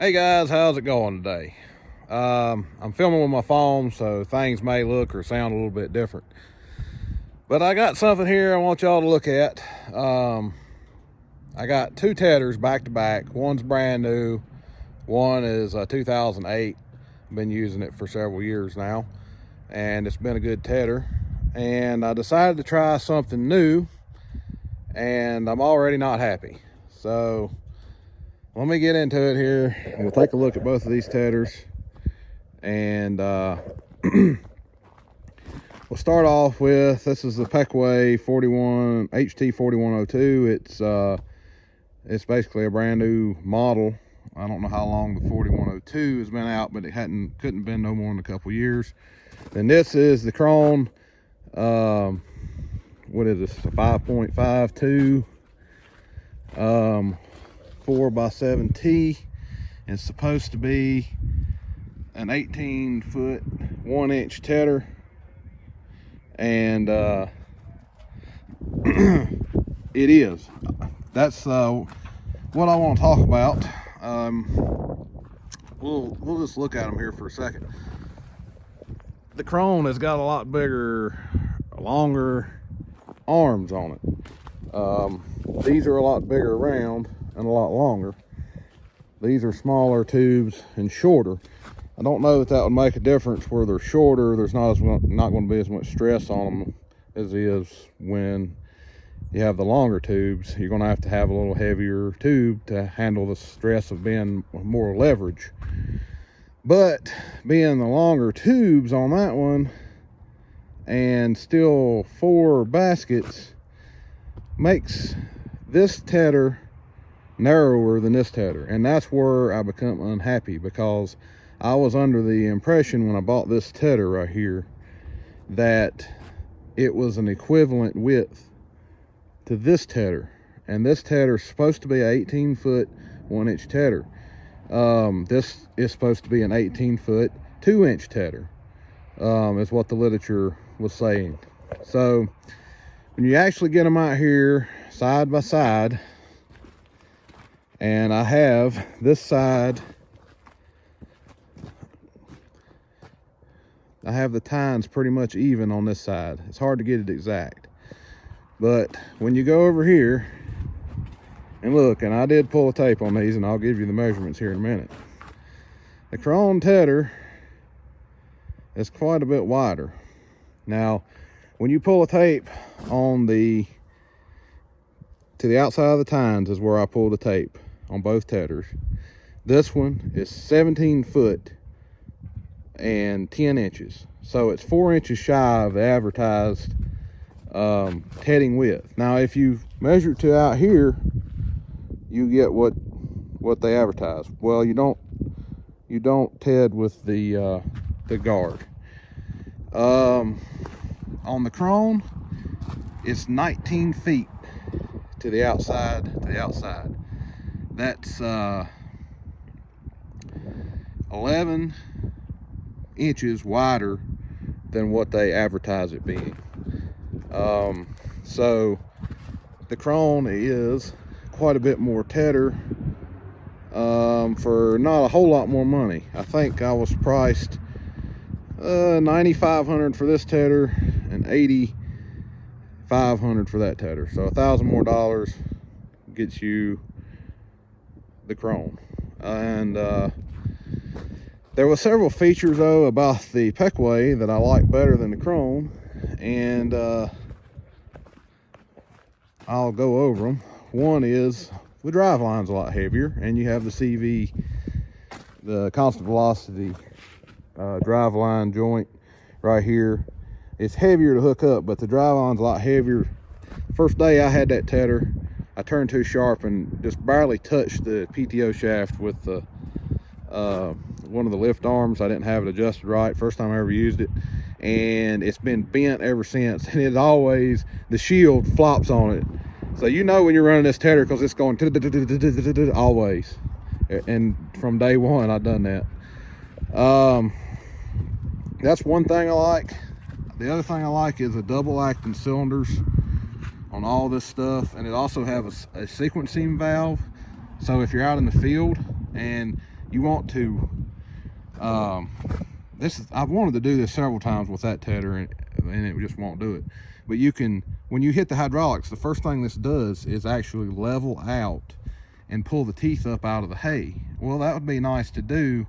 Hey guys, how's it going today? I'm filming with my phone, so things may look or sound a little bit different. But I got something here I want y'all to look at. I got two tethers back to back. One's brand new. One is 2008. I've been using it for several years now, and it's been a good tether. And I decided to try something new, and I'm already not happy. So let me get into it here. We'll take a look at both of these tethers, and we'll start off with, this is the Pequea HT 4102. It's basically a brand new model. I don't know how long the 4102 has been out, but it couldn't been no more than a couple years. Then this is the Krone, what is this, a 5.52 4x7T. It's supposed to be an 18-foot 1-inch tether, and it is. That's what I want to talk about. We'll just look at them here for a second. The Krone has got a lot bigger, longer arms on it. These are a lot bigger around and a lot longer. These are smaller tubes and shorter. I don't know if that would make a difference where they're shorter. There's not going to be as much stress on them as is when you have the longer tubes. You're going to have a little heavier tube to handle the stress of being more leverage. But being the longer tubes on that one and still 4 baskets makes this tether narrower than this tether, and that's where I become unhappy, because I was under the impression when I bought this tether right here that it was an equivalent width to this tether, and this tether is supposed to be an 18-foot 1-inch tether. This is supposed to be an 18-foot 2-inch tether, is what the literature was saying. So when you actually get them out here side by side, and I have this side, I have the tines pretty much even on this side. It's hard to get it exact, but when you go over here and look, and I did pull a tape on these, and I'll give you the measurements here in a minute. The Krone tether is quite a bit wider. Now, when you pull a tape on to the outside of the tines is where I pulled the tape on both tethers. This one is 17 foot and 10 inches. So it's 4 inches shy of the advertised tedding width. Now, if you measure to out here, you get what they advertise. Well, you don't ted with the guard. On the Krone, it's 19 feet to the outside. That's 11 inches wider than what they advertise it being. So the Krone is quite a bit more tether for not a whole lot more money. I think I was priced $9,500 for this tether and $8,500 for that tether. So $1,000 more gets you the Krone. And there were several features though about the Pequea that I like better than the Krone, and I'll go over them. One is the drive line's a lot heavier, and you have the CV, the constant velocity drive line joint right here. It's heavier to hook up, but the drive line's a lot heavier. First day I had that tether, I turned too sharp and just barely touched the PTO shaft with the one of the lift arms. I didn't have it adjusted right first time I ever used it, and it's been bent ever since, and it always, the shield flops on it. So you know when you're running this tether, because it's going always, and from day one I've done that. That's one thing I like. The other thing I like is the double acting cylinders on all this stuff, and it also has a sequencing valve. So if you're out in the field and you want to, I've wanted to do this several times with that tedder, and it just won't do it. But you can, when you hit the hydraulics, the first thing this does is actually level out and pull the teeth up out of the hay. Well, that would be nice to do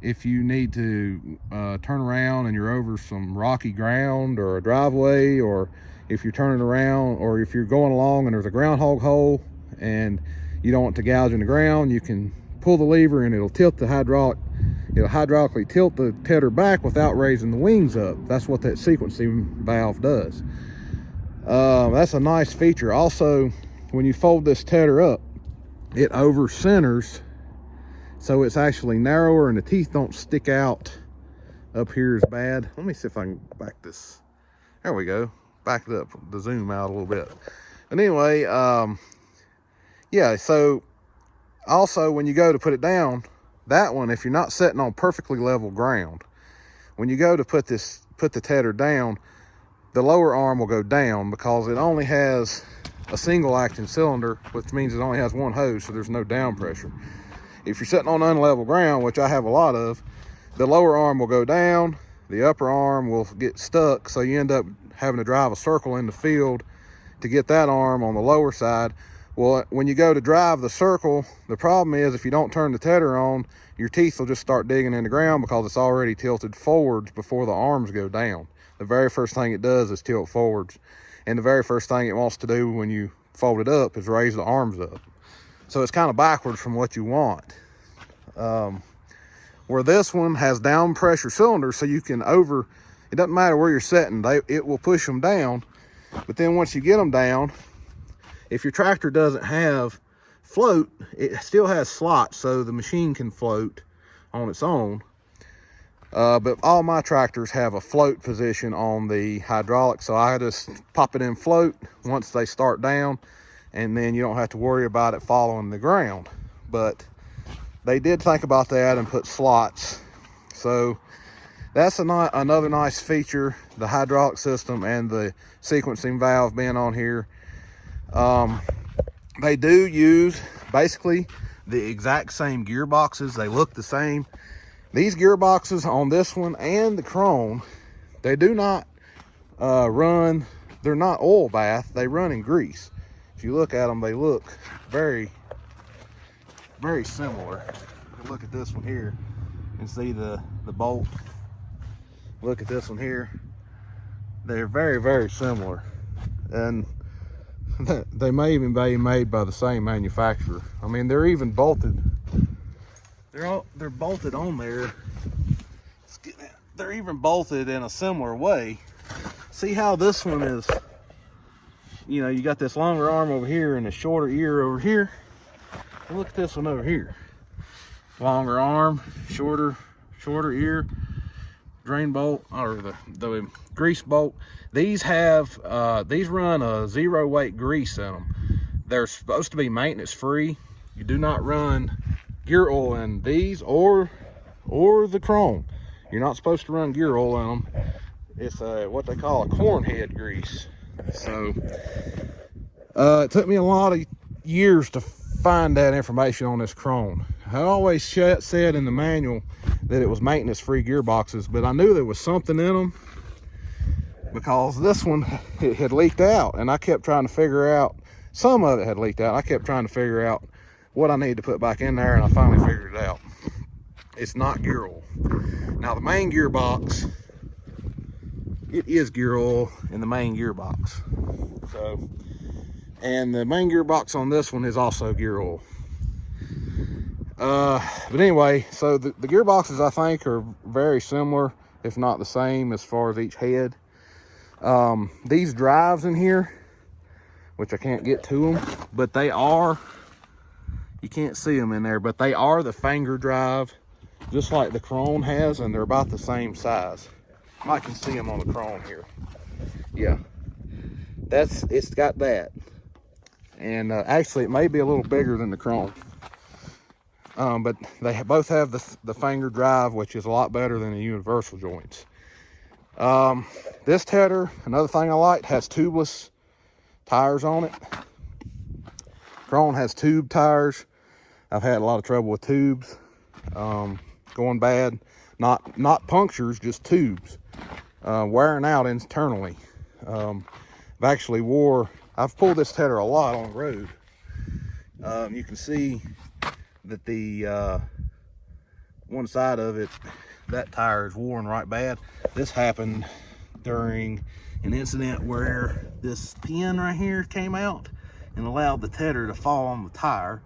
if you need to turn around and you're over some rocky ground or a driveway, or if you're turning around, or if you're going along and there's a groundhog hole and you don't want to gouge in the ground, you can pull the lever and it'll tilt the it'll hydraulically tilt the tedder back without raising the wings up. That's what that sequencing valve does. That's a nice feature. Also, when you fold this tedder up, it over centers, so it's actually narrower and the teeth don't stick out up here as bad. Let me see if I can back this. There we go. Back it up to zoom out a little bit. And anyway, yeah, so also when you go to put it down, that one, if you're not sitting on perfectly level ground, when you go to put the tedder down, the lower arm will go down because it only has a single acting cylinder, which means it only has one hose, so there's no down pressure. If you're sitting on unlevel ground, which I have a lot of, the lower arm will go down, the upper arm will get stuck, so you end up having to drive a circle in the field to get that arm on the lower side. Well, when you go to drive the circle, the problem is if you don't turn the tedder on, your teeth will just start digging in the ground because it's already tilted forwards before the arms go down. The very first thing it does is tilt forwards. And the very first thing it wants to do when you fold it up is raise the arms up. So it's kind of backwards from what you want. Where this one has down pressure cylinders, so you can it doesn't matter where you're sitting, it will push them down. But then once you get them down, if your tractor doesn't have float, it still has slots so the machine can float on its own. But all my tractors have a float position on the hydraulic, so I just pop it in float once they start down, and then you don't have to worry about it following the ground. But they did think about that and put slots. So that's another nice feature, the hydraulic system and the sequencing valve being on here. They do use basically the exact same gearboxes. They look the same. These gearboxes on this one and the Krone, they do not run, they're not oil bath, they run in grease. If you look at them, they look very, very similar. Look at this one here and see the bolt. Look at this one here. They're very, very similar. And they may even be made by the same manufacturer. I mean, they're even bolted. They're bolted on there. They're even bolted in a similar way. See how this one is, you know, you got this longer arm over here and a shorter ear over here. And look at this one over here. Longer arm, shorter ear, drain bolt, or the grease bolt. These run a 0 weight grease in them. They're supposed to be maintenance free. You do not run gear oil in these or the Krone. You're not supposed to run gear oil in them. It's what they call a corn head grease. So it took me a lot of years to find that information on this Krone. I always said in the manual that it was maintenance free gearboxes, but I knew there was something in them because this one, it had leaked out, and I kept trying to figure out, some of it had leaked out. I kept trying to figure out what I need to put back in there, and I finally figured it out. It's not gear oil. Now the main gearbox, it is gear oil in the main gearbox. So, and the main gearbox on this one is also gear oil. But anyway, so the gearboxes I think are very similar, if not the same, as far as each head. These drives in here, which I can't get to them, but they are, you can't see them in there, but they are the finger drive, just like the Krone has, and they're about the same size. I can see them on the Krone here. Yeah, it's got that. And actually it may be a little bigger than the Krone. But they both have the finger drive, which is a lot better than the universal joints. This tedder, another thing I liked, has tubeless tires on it. Krone has tube tires. I've had a lot of trouble with tubes. going bad. Not punctures, just tubes, wearing out internally. I've pulled this tedder a lot on the road. You can see that the one side of it, that tire is worn right bad. This happened during an incident where this pin right here came out and allowed the tedder to fall on the tire,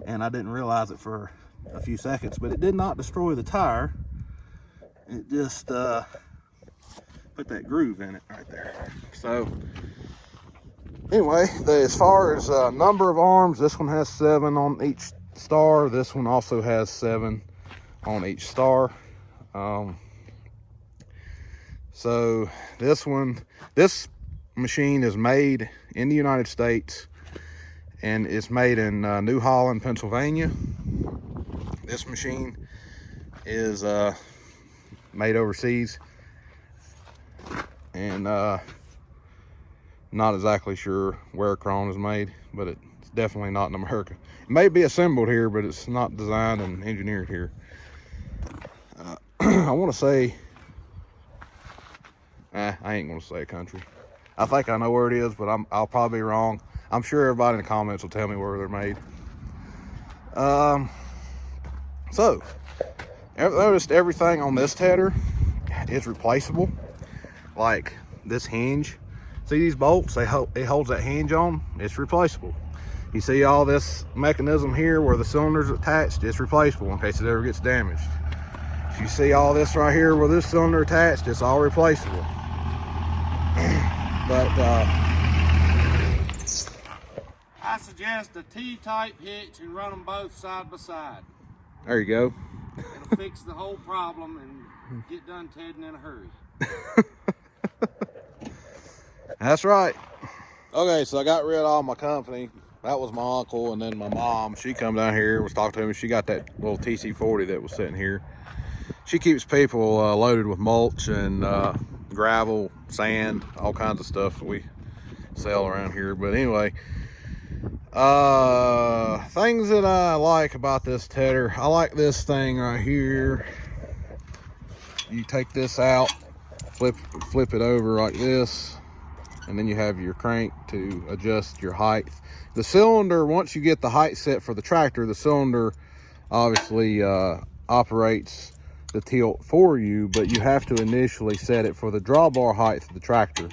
and I didn't realize it for a few seconds, but it did not destroy the tire. It just put that groove in it right there. So anyway, as far as number of arms, this one has 7 on each star. This one also has 7 on each star. So this machine is made in the United States, and it's made in New Holland, Pennsylvania. This machine is made overseas, and not exactly sure where Krone is made, but it's definitely not in America. It may be assembled here, but it's not designed and engineered here. I want to say, I ain't gonna say a country. I think I know where it is, but I'll probably be wrong. I'm sure everybody in the comments will tell me where they're made. So noticed everything on this tedder is replaceable. Like this hinge, see these bolts? It holds that hinge on. It's replaceable. You see all this mechanism here where the cylinder's attached, it's replaceable in case it ever gets damaged. If you see all this right here where this cylinder attached, it's all replaceable. But I suggest a T-type hitch and run them both side by side. There you go. It'll fix the whole problem and get done tedding in a hurry. That's right. Okay, so I got rid of all my company. That was my uncle, and then my mom, she come down here and was talking to me. She got that little TC40 that was sitting here. She keeps people loaded with mulch and gravel, sand, all kinds of stuff that we sell around here. But anyway, things that I like about this tedder, I like this thing right here. You take this out, flip it over like this, and then you have your crank to adjust your height. The cylinder, once you get the height set for the tractor, the cylinder obviously operates the tilt for you, but you have to initially set it for the drawbar height of the tractor.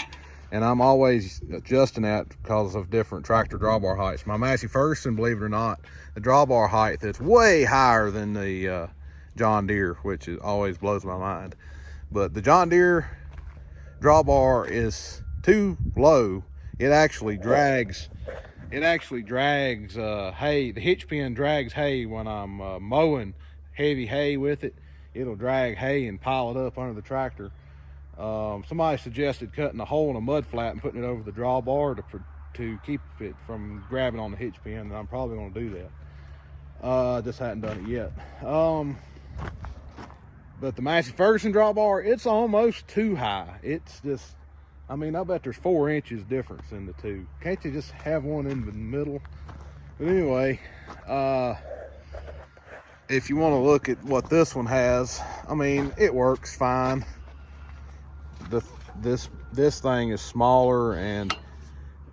And I'm always adjusting that because of different tractor drawbar heights. My Massey Ferguson, believe it or not, the drawbar height is way higher than the John Deere, which always blows my mind. But the John Deere drawbar is too low. It actually drags hay. The hitch pin drags hay when I'm mowing heavy hay with it. It'll drag hay and pile it up under the tractor. Somebody suggested cutting a hole in a mud flat and putting it over the drawbar to keep it from grabbing on the hitch pin, and I'm probably going to do that. Just hadn't done it yet. But the Massey Ferguson drawbar, it's almost too high. It's just, I mean, I bet there's 4 inches difference in the two. Can't you just have one in the middle? But anyway, if you want to look at what this one has, I mean, it works fine. This thing is smaller, and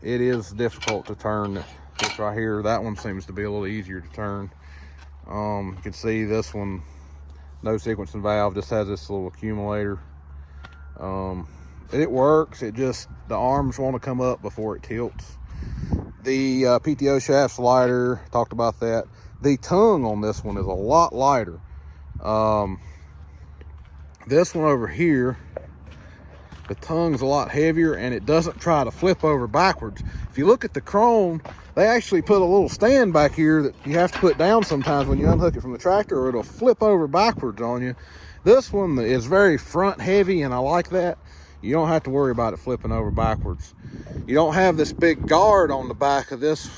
it is difficult to turn. This right here, that one seems to be a little easier to turn. You can see this one, no sequencing valve, just has this little accumulator. It works, it just, the arms want to come up before it tilts. The PTO shaft slider, talked about that. The tongue on this one is a lot lighter. This one over here, the tongue's a lot heavier, and it doesn't try to flip over backwards. If you look at the Krone, they actually put a little stand back here that you have to put down sometimes when you unhook it from the tractor, or it'll flip over backwards on you. This one is very front heavy, and I like that. You don't have to worry about it flipping over backwards. You don't have this big guard on the back of this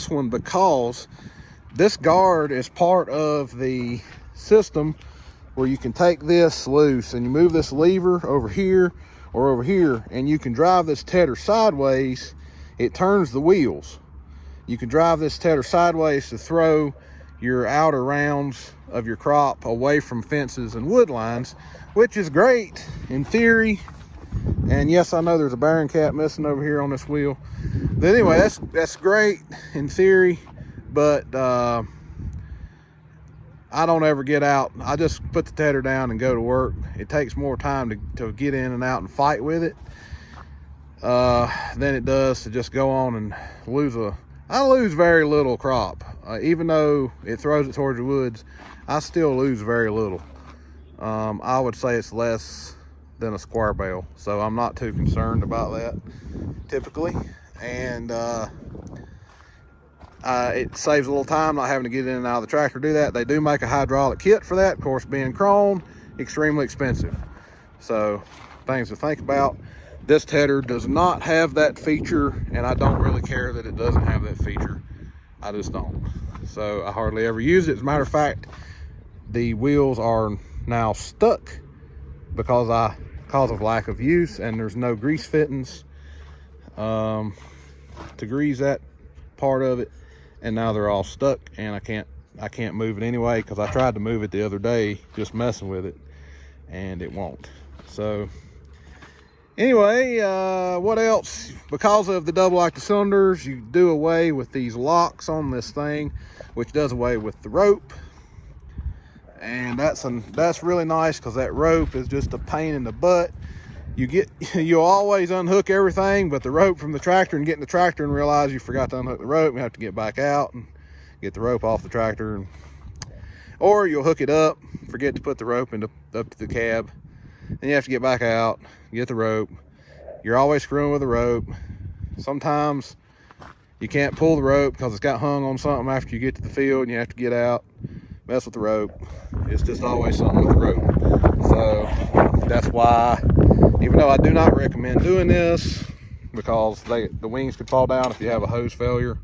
one, because this guard is part of the system where you can take this loose and you move this lever over here or over here, and you can drive this tedder sideways. It turns the wheels. You can drive this tedder sideways to throw your outer rounds of your crop away from fences and wood lines, which is great in theory. And yes, I know there's a bearing cap missing over here on this wheel. But anyway, that's great in theory, but I don't ever get out. I just put the tedder down and go to work. It takes more time to get in and out and fight with it than it does to just go on and I lose very little crop. Even though it throws it towards the woods, I still lose very little. I would say it's less than a square bale, so I'm not too concerned about that typically. And it saves a little time not having to get in and out of the tractor to do that. They do make a hydraulic kit for that. Of course, being Krone, extremely expensive. So things to think about. This tedder does not have that feature, and I don't really care that it doesn't have that feature. I just don't. So I hardly ever use it. As a matter of fact, the wheels are now stuck because of lack of use, and there's no grease fittings to grease that part of it, and now they're all stuck, and I can't move it anyway, because I tried to move it the other day just messing with it, and it won't. So anyway, what else? Because of the double active cylinders, you do away with these locks on this thing, which does away with the rope. And that's really nice, because that rope is just a pain in the butt. You'll always unhook everything but the rope from the tractor, and get in the tractor and realize you forgot to unhook the rope, and you have to get back out and get the rope off the tractor. Or you'll hook it up, forget to put the rope up to the cab, then you have to get back out, get the rope. You're always screwing with the rope. Sometimes you can't pull the rope because it's got hung on something after you get to the field, and you have to get out, mess with the rope. It's just always something with the rope. So that's why, even though I do not recommend doing this, because the wings could fall down if you have a hose failure,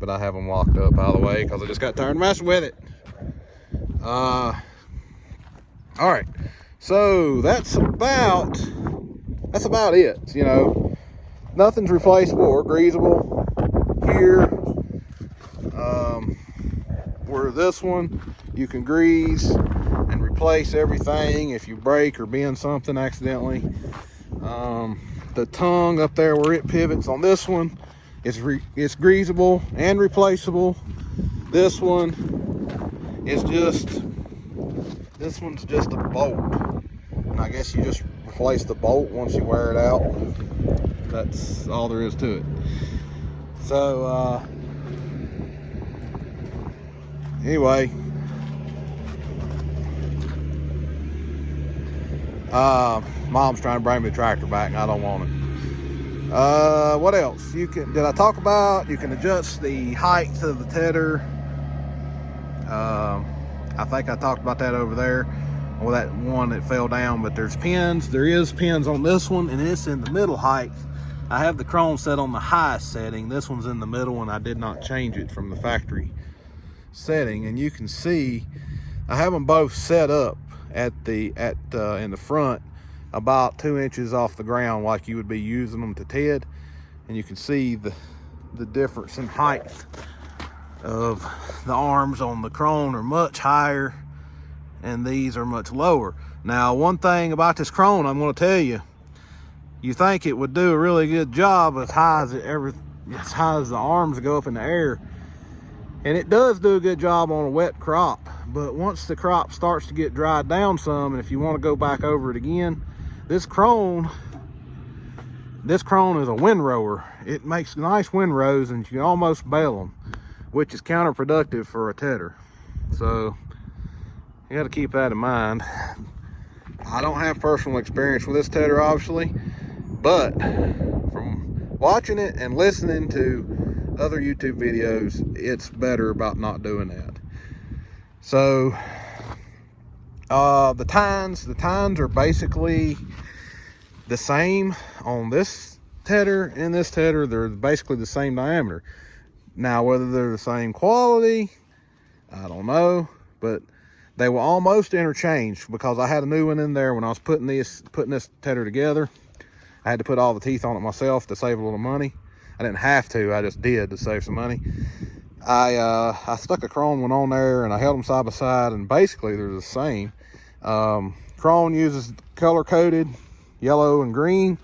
but I have them locked up out of the way because I just got tired of messing with it. All right, so that's about it. You know, nothing's replaceable or greasable here. Where this one, you can grease and replace everything if you break or bend something accidentally. The tongue up there where it pivots on this one, it's greasable and replaceable. This one's just a bolt, and I guess you just replace the bolt once you wear it out. That's all there is to it. So anyway, mom's trying to bring me the tractor back, and I don't want it. What else? Did I talk about you can adjust the height of the tedder? I think I talked about that over there. Well, that one that fell down, but there's pins. There is pins on this one, and it's in the middle height. I have the Krone set on the highest setting. This one's in the middle, and I did not change it from the factory setting. And you can see I have them both set up in the front about 2 inches off the ground, like you would be using them to TED. And you can see the difference in height of the arms on the Krone are much higher, and these are much lower. Now, one thing about this Krone, I'm going to tell you, you think it would do a really good job as high as the arms go up in the air, and it does do a good job on a wet crop. But once the crop starts to get dried down some, and if you want to go back over it again, this Krone is a windrower. It makes nice windrows, and you can almost bale them, which is counterproductive for a tedder. So you got to keep that in mind. I don't have personal experience with this tedder, obviously, but from watching it and listening to other YouTube videos, it's better about not doing that. So the tines are basically the same on this tedder and this tedder. They're basically the same diameter. Now, whether they're the same quality, I don't know, but they will almost interchange, because I had a new one in there when I was putting this tedder together. I had to put all the teeth on it myself to save a little money. I didn't have to, I just did to save some money. I stuck a Krone one on there and I held them side by side, and basically they're the same. Krone uses color coded yellow and green.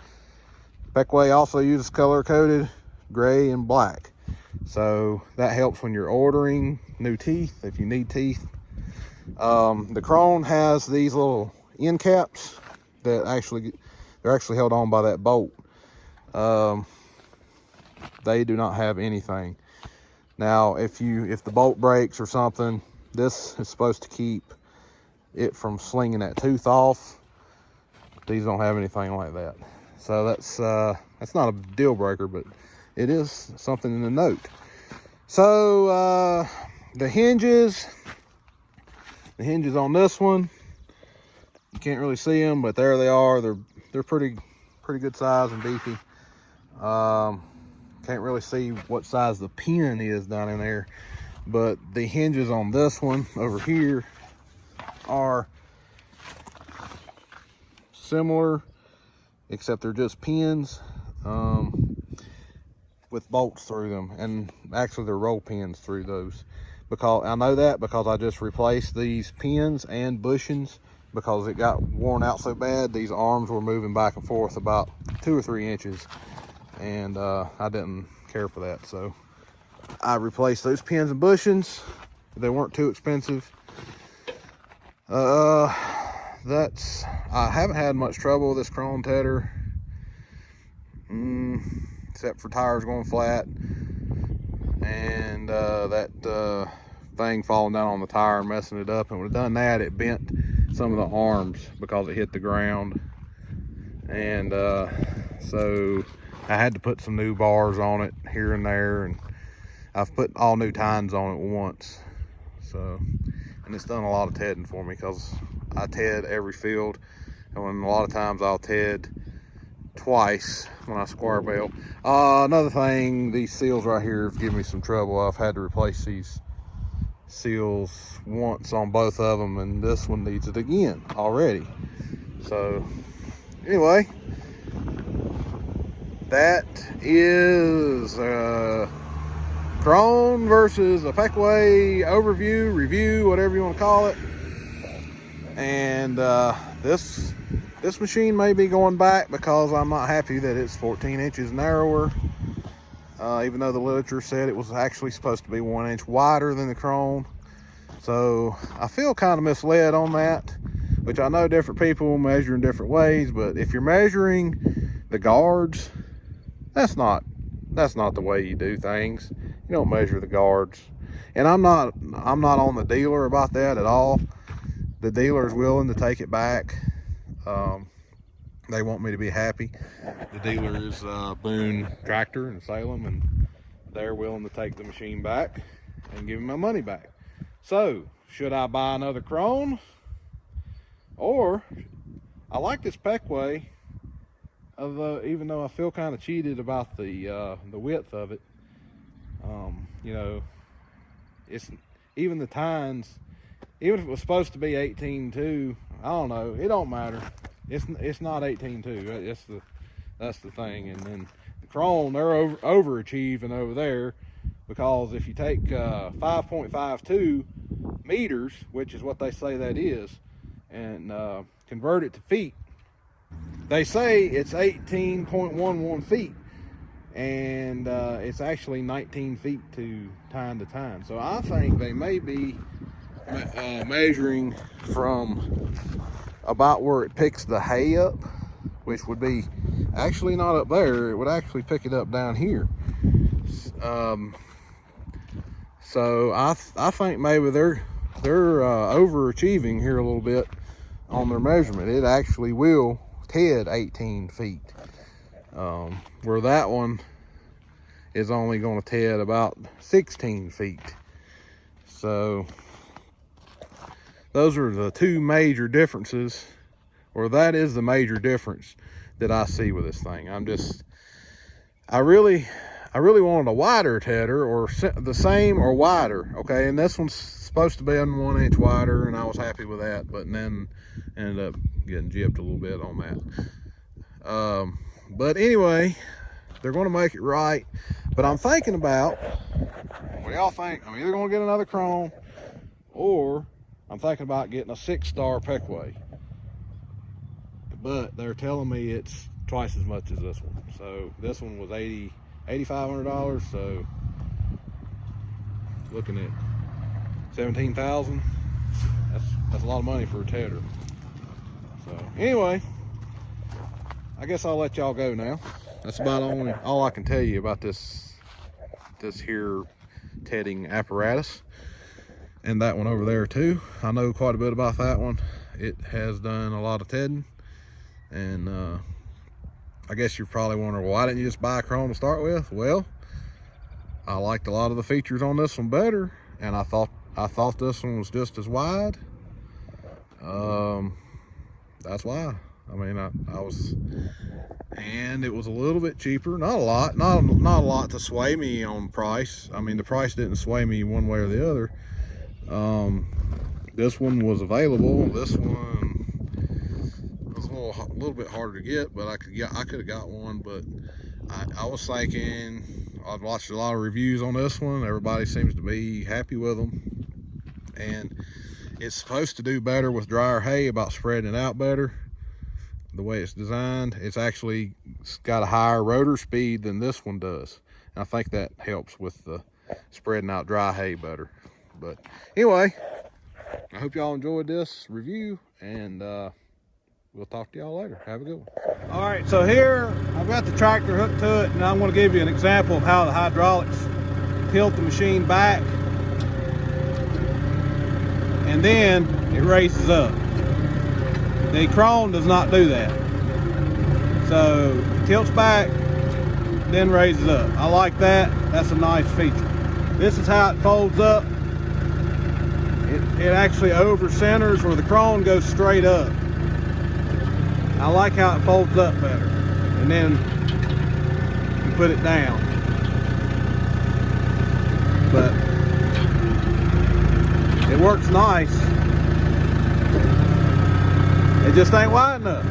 Pequea also uses color coded gray and black. So that helps when you're ordering new teeth, if you need teeth. The Krone has these little end caps that they're actually held on by that bolt. They do not have anything. Now, if the bolt breaks or something, this is supposed to keep it from slinging that tooth off. These don't have anything like that. So that's not a deal breaker, but it is something to note. So the hinges on this one, you can't really see them, but there they are. They're pretty good size and beefy. Can't really see what size the pin is down in there, but the hinges on this one over here are similar, except they're just pins with bolts through them, and actually they're roll pins through those. Because I know that because I just replaced these pins and bushings because it got worn out so bad. These arms were moving back and forth about 2 or 3 inches, and I didn't care for that, so I replaced those pins and bushings. They weren't too expensive. I haven't had much trouble with this Krone tedder, except for tires going flat and that thing falling down on the tire and messing it up. And when it done that, it bent some of the arms because it hit the ground, and so I had to put some new bars on it here and there, and I've put all new tines on it once. So, and it's done a lot of tedding for me because I ted every field, and when a lot of times I'll ted twice when I square bale. Another thing, these seals right here have given me some trouble. I've had to replace these seals once on both of them, and this one needs it again already. So anyway, that is Krone versus a Pequea overview, review, whatever you want to call it. And this machine may be going back because I'm not happy that it's 14 inches narrower, even though the literature said it was actually supposed to be 1 inch wider than the Krone. So I feel kind of misled on that, which I know different people measure in different ways, but if you're measuring the guards, that's not the way you do things. You don't measure the guards. And I'm not on the dealer about that at all. The dealer is willing to take it back. They want me to be happy. The dealer is Boone Tractor in Salem, and they're willing to take the machine back and give me my money back. So should I buy another Krone, or I like this Pequea, even though I feel kind of cheated about the width of it. You know, it's even the tines, even if it was supposed to be 18.2, I don't know, it don't matter. It's not 18.2. That's the thing. And then the Krone, they're overachieving over there, because if you take 5.52 meters, which is what they say that is, and convert it to feet, they say it's 18.11 feet, and it's actually 19 feet to tine. So I think they may be measuring from about where it picks the hay up, which would be actually not up there. It would actually pick it up down here. So I think maybe they're overachieving here a little bit on their measurement. It actually will ted 18 feet, where that one is only going to ted about 16 feet. So those are the two major differences, or that is the major difference that I see with this thing. I really wanted a wider tedder, or the same or wider, okay? And this one's supposed to be 1 inch wider, and I was happy with that, but then ended up getting gypped a little bit on that. But anyway, they're going to make it right. But I'm thinking about, what do y'all think? I'm either going to get another Krone, or I'm thinking about getting a 6-star Pequea. But they're telling me it's twice as much as this one. So this one was $8,500. So looking at 17,000. That's a lot of money for a tedder. So anyway, I guess I'll let y'all go now. That's about all I can tell you about this here tedding apparatus. And that one over there too. I know quite a bit about that one. It has done a lot of tedding. And I guess you're probably wondering, well, why didn't you just buy a Krone to start with? Well, I liked a lot of the features on this one better, and I thought this one was just as wide. That's why. I mean, I was, and it was a little bit cheaper. Not a lot, not a lot to sway me on price. I mean, the price didn't sway me one way or the other. This one was available. This one was a little bit harder to get, but I could have got one. But I was thinking, I've watched a lot of reviews on this one. Everybody seems to be happy with them, and it's supposed to do better with drier hay, about spreading it out better. The way it's designed, it's got a higher rotor speed than this one does, and I think that helps with the spreading out dry hay better. But anyway, I hope y'all enjoyed this review, and we'll talk to y'all later. Have a good one. All right, so here I've got the tractor hooked to it, and I'm going to give you an example of how the hydraulics tilt the machine back, and then it races up. The Krone does not do that. So it tilts back, then raises up. I like that. That's a nice feature. This is how it folds up. It actually over centers where the Krone goes straight up. I like how it folds up better. And then you put it down. But it works nice. It just ain't wide enough.